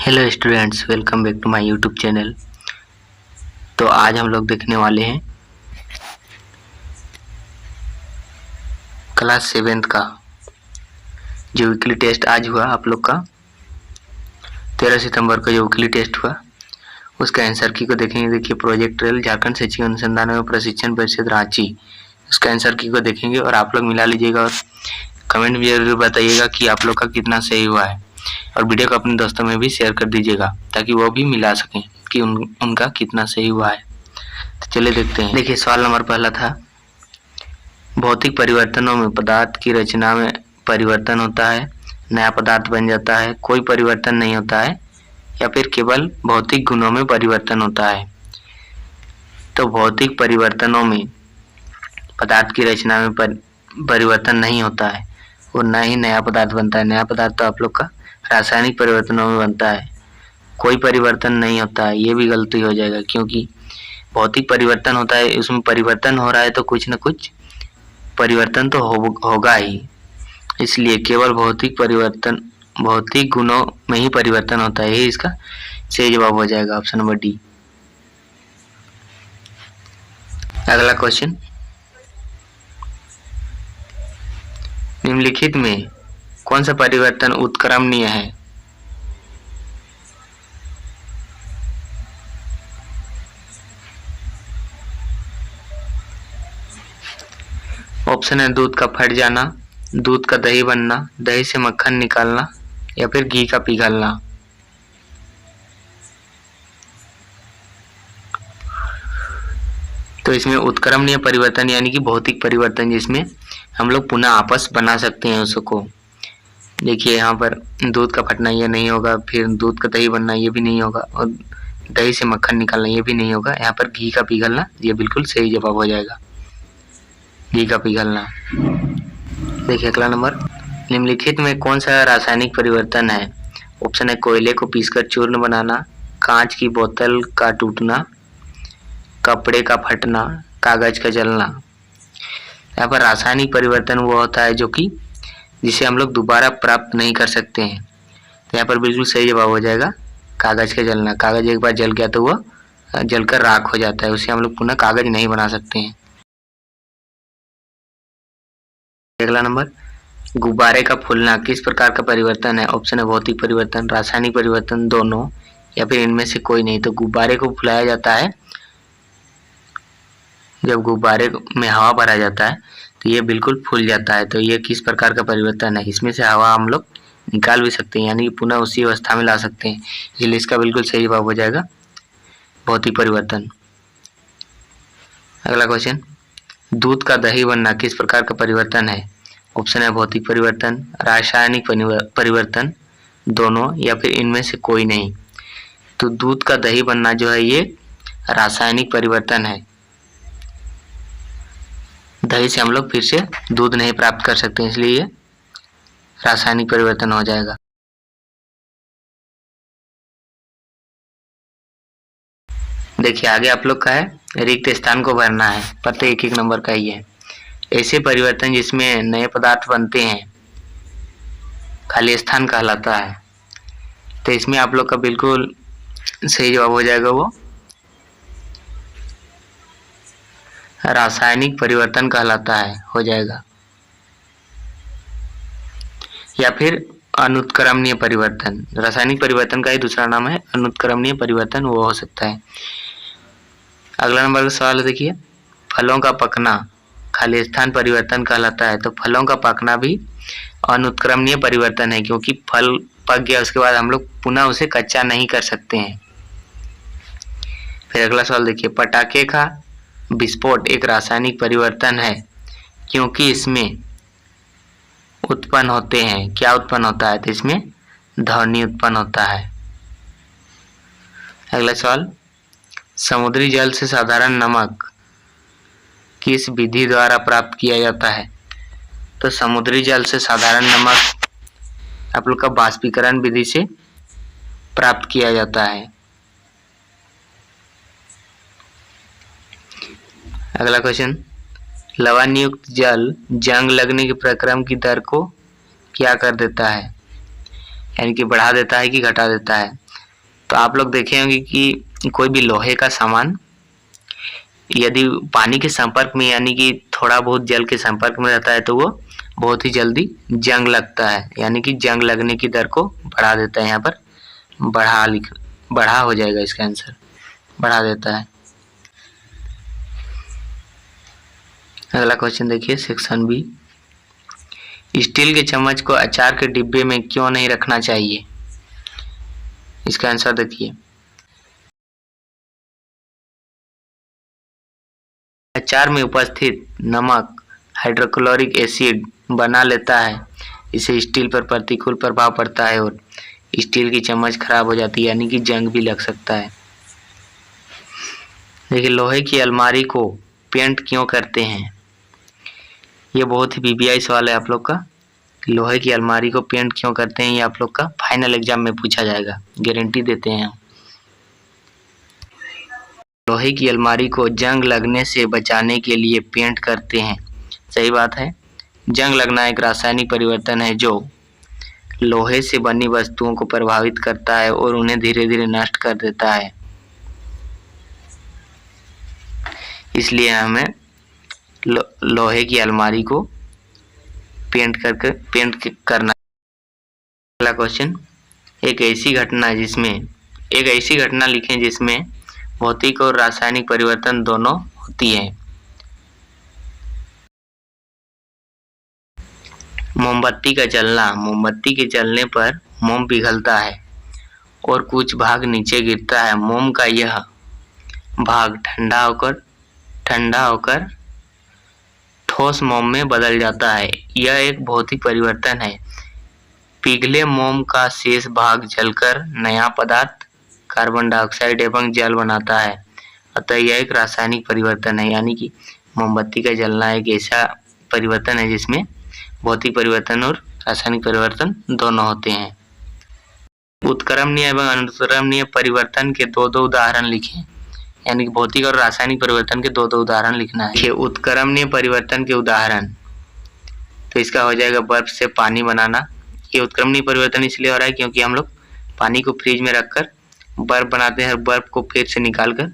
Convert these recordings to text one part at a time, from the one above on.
Hello students, welcome back to my YouTube channel. तो आज हम लोग देखने वाले हैं क्लास 7th का जो वीकली टेस्ट आज हुआ आप लोग का 13 सितंबर को जो वीकली टेस्ट हुआ उसका आंसर की को देखेंगे। देखिए, प्रोजेक्ट रेल झारखंड शैक्षिक अनुसंधान एवं प्रशिक्षण परिषद रांची, उसका आंसर की को देखेंगे और आप लोग मिला लीजिएगा और कमेंट में जरूर बताइएगा कि आप लोग का कितना सही हुआ है और वीडियो को अपने दोस्तों में भी शेयर कर दीजिएगा ताकि वो भी मिला सकें कि उनका कितना सही हुआ है। तो चलिए देखते हैं। देखिए, सवाल नंबर पहला था, भौतिक परिवर्तनों में पदार्थ की रचना में परिवर्तन होता है, नया पदार्थ बन जाता है, कोई परिवर्तन नहीं होता है या फिर केवल भौतिक गुणों में परिवर्तन होता है। तो भौतिक परिवर्तनों में पदार्थ की रचना में परिवर्तन नहीं होता है और न ही नया पदार्थ बनता है। नया पदार्थ तो आप लोग का रासायनिक परिवर्तनों में बनता है। कोई परिवर्तन नहीं होता है, ये भी गलती हो जाएगा क्योंकि भौतिक परिवर्तन होता है, उसमें परिवर्तन हो रहा है तो कुछ न कुछ परिवर्तन तो होगा ही। इसलिए केवल भौतिक गुणों में ही परिवर्तन होता है। यही इसका सही जवाब हो जाएगा, ऑप्शन नंबर डी। अगला क्वेश्चन, निम्नलिखित में कौन सा परिवर्तन उत्क्रमणीय है? ऑप्शन है दूध का फट जाना, दूध का दही बनना, दही से मक्खन निकालना या फिर घी का पिघलना। तो इसमें उत्क्रमणीय परिवर्तन यानी कि भौतिक परिवर्तन जिसमें हम लोग पुनः आपस बना सकते हैं उसको। देखिए, यहाँ पर दूध का फटना ये नहीं होगा, फिर दूध का दही बनना ये भी नहीं होगा और दही से मक्खन निकालना ये भी नहीं होगा। यहाँ पर घी का पिघलना ये बिल्कुल सही जवाब हो जाएगा, घी का पिघलना। देखिए अगला नंबर, निम्नलिखित में कौन सा रासायनिक परिवर्तन है? ऑप्शन है कोयले को पीसकर चूर्ण बनाना, कांच की बोतल का टूटना, कपड़े का फटना, कागज का जलना। यहाँ पर रासायनिक परिवर्तन वो होता है जो कि जिसे हम लोग दोबारा प्राप्त नहीं कर सकते हैं। तो यहाँ पर बिल्कुल सही जवाब हो जाएगा कागज का जलना। कागज एक बार जल गया तो वह जलकर राख हो जाता है, उसे हम लोग पुनः कागज नहीं बना सकते हैं। अगला नंबर, गुब्बारे का फूलना किस प्रकार का परिवर्तन है? ऑप्शन है भौतिक परिवर्तन, रासायनिक परिवर्तन, दोनों या फिर इनमें से कोई नहीं। तो गुब्बारे को फुलाया जाता है, जब गुब्बारे में हवा भरा जाता है तो ये बिल्कुल फूल जाता है। तो ये किस प्रकार का परिवर्तन है? इसमें से हवा हम लोग निकाल भी सकते हैं यानी कि पुनः उसी अवस्था में ला सकते हैं, इसलिए इसका बिल्कुल सही जवाब हो जाएगा भौतिक परिवर्तन। अगला क्वेश्चन, दूध का दही बनना किस प्रकार का परिवर्तन है? ऑप्शन है भौतिक परिवर्तन, रासायनिक परिवर्तन, दोनों या फिर इनमें से कोई नहीं। तो दूध का दही बनना जो है ये रासायनिक परिवर्तन है। दही से हम लोग फिर से दूध नहीं प्राप्त कर सकते, इसलिए ये रासायनिक परिवर्तन हो जाएगा। देखिए आगे आप लोग का है, रिक्त स्थान को भरना है, पत्ते एक एक नंबर का ही है। ऐसे परिवर्तन जिसमें नए पदार्थ बनते हैं खाली स्थान कहलाता है। तो इसमें आप लोग का बिल्कुल सही जवाब हो जाएगा वो रासायनिक परिवर्तन कहलाता है, हो जाएगा। या फिर अनुत्क्रमणीय परिवर्तन, रासायनिक परिवर्तन का ही दूसरा नाम है अनुत्क्रमणीय परिवर्तन, वो हो सकता है। अगला नंबर का सवाल देखिए, फलों का पकना खाली स्थान परिवर्तन कहलाता है। तो फलों का पकना भी अनुत्क्रमणीय परिवर्तन है क्योंकि फल पक गया उसके बाद हम लोग पुनः उसे कच्चा नहीं कर सकते हैं। फिर अगला सवाल देखिए, पटाखे का विस्फोट एक रासायनिक परिवर्तन है क्योंकि इसमें उत्पन्न होते हैं, क्या उत्पन्न होता है? तो इसमें ध्वनि उत्पन्न होता है। अगला सवाल, समुद्री जल से साधारण नमक किस विधि द्वारा प्राप्त किया जाता है? तो समुद्री जल से साधारण नमक आप लोग का बाष्पीकरण विधि से प्राप्त किया जाता है। अगला क्वेश्चन, लवण युक्त जल जंग लगने के प्रक्रम की दर को क्या कर देता है? यानी कि बढ़ा देता है कि घटा देता है? तो आप लोग देखे होंगे कि कोई भी लोहे का सामान यदि पानी के संपर्क में यानी कि थोड़ा बहुत जल के संपर्क में रहता है तो वो बहुत ही जल्दी जंग लगता है, यानी कि जंग लगने की दर को बढ़ा देता है। यहाँ पर बढ़ा हो जाएगा, इसका आंसर बढ़ा देता है। अगला क्वेश्चन देखिए सेक्शन बी, स्टील के चम्मच को अचार के डिब्बे में क्यों नहीं रखना चाहिए? इसका आंसर देखिए, अचार में उपस्थित नमक हाइड्रोक्लोरिक एसिड बना लेता है, इससे स्टील पर प्रतिकूल प्रभाव पड़ता है और स्टील की चम्मच खराब हो जाती है, यानी कि जंग भी लग सकता है। देखिए लोहे की अलमारी को पेंट क्यों करते हैं? ये बहुत ही बीबीआई सवाल है आप लोग का। लोहे की अलमारी को पेंट क्यों करते हैं, ये आप लोग का फाइनल एग्जाम में पूछा जाएगा, गारंटी देते हैं। लोहे की अलमारी को जंग लगने से बचाने के लिए पेंट करते हैं। सही बात है, जंग लगना एक रासायनिक परिवर्तन है जो लोहे से बनी वस्तुओं को प्रभावित करता है और उन्हें धीरे धीरे नष्ट कर देता है, इसलिए हमें लोहे की अलमारी को पेंट करना। अगला क्वेश्चन, एक ऐसी घटना लिखें जिसमें भौतिक और रासायनिक परिवर्तन दोनों होती है। मोमबत्ती का जलना, मोमबत्ती के जलने पर मोम पिघलता है और कुछ भाग नीचे गिरता है। मोम का यह भाग ठंडा होकर ठोस मोम में बदल जाता है, यह एक भौतिक परिवर्तन है। पिघले मोम का शेष भाग जलकर नया पदार्थ कार्बन डाइऑक्साइड एवं जल बनाता है, अतः यह एक रासायनिक परिवर्तन है। यानी कि मोमबत्ती का जलना एक ऐसा परिवर्तन है जिसमें भौतिक परिवर्तन और रासायनिक परिवर्तन दोनों होते हैं। उत्क्रमणीय एवं अनुत्क्रमणीय परिवर्तन के दो उदाहरण लिखें, यानी कि भौतिक और रासायनिक परिवर्तन के दो उदाहरण लिखना है। ये उत्क्रमणीय परिवर्तन के उदाहरण, तो इसका हो जाएगा बर्फ से पानी बनाना। ये उत्क्रमणीय परिवर्तन इसलिए हो रहा है क्योंकि हम लोग पानी को फ्रिज में रखकर बर्फ बनाते हैं और बर्फ को फिर से निकालकर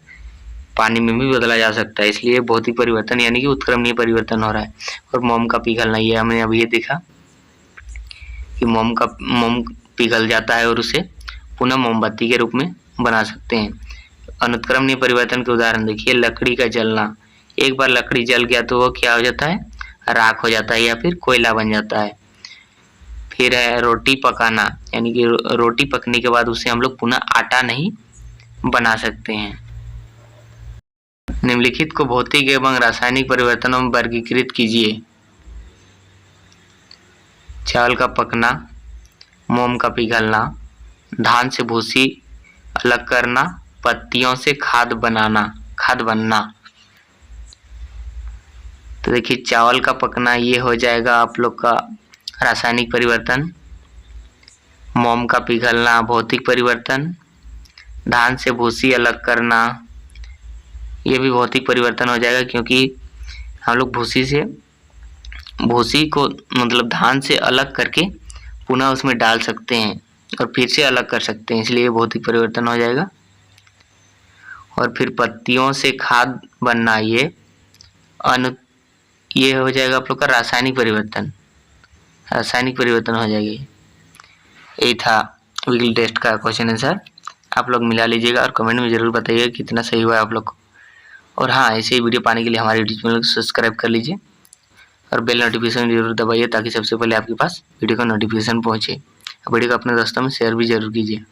पानी में भी बदला जा सकता है, इसलिए भौतिक परिवर्तन यानी कि उत्क्रमणीय परिवर्तन हो रहा है। और मोम का पिघलना, ये हमने अभी ये देखा कि मोम पिघल जाता है और उसे पुनः मोमबत्ती के रूप में बना सकते हैं। अनुत्क्रमणीय परिवर्तन के उदाहरण देखिए, लकड़ी का जलना, एक बार लकड़ी जल गया तो वो क्या हो जाता है, राख हो जाता है या फिर कोयला बन जाता है। फिर है रोटी पकाना, यानी कि रोटी पकने के बाद उसे हम लोग पुनः आटा नहीं बना सकते हैं। निम्नलिखित को भौतिक एवं रासायनिक परिवर्तनों में वर्गीकृत कीजिए। चावल का पकना, मोम का पिघलना, धान से भूसी अलग करना, पत्तियों से खाद बनना। तो देखिए चावल का पकना ये हो जाएगा आप लोग का रासायनिक परिवर्तन, मोम का पिघलना भौतिक परिवर्तन, धान से भूसी अलग करना ये भी भौतिक परिवर्तन हो जाएगा, क्योंकि हम लोग भूसी को मतलब धान से अलग करके पुनः उसमें डाल सकते हैं और फिर से अलग कर सकते हैं, इसलिए भौतिक परिवर्तन हो जाएगा। और फिर पत्तियों से खाद बनना ये हो जाएगा आप लोग का रासायनिक परिवर्तन हो जाएगी। यही था वीकली टेस्ट का क्वेश्चन आंसर, आप लोग मिला लीजिएगा और कमेंट में ज़रूर बताइएगा कितना सही हुआ है आप लोग को। और हाँ, ऐसे ही वीडियो पाने के लिए हमारे यूट्यूब चैनल को सब्सक्राइब कर लीजिए और बेल नोटिफिकेशन जरूर दबाइए ताकि सबसे पहले आपके पास वीडियो का नोटिफिकेशन पहुँचे। वीडियो को अपने दोस्तों में शेयर भी जरूर कीजिए।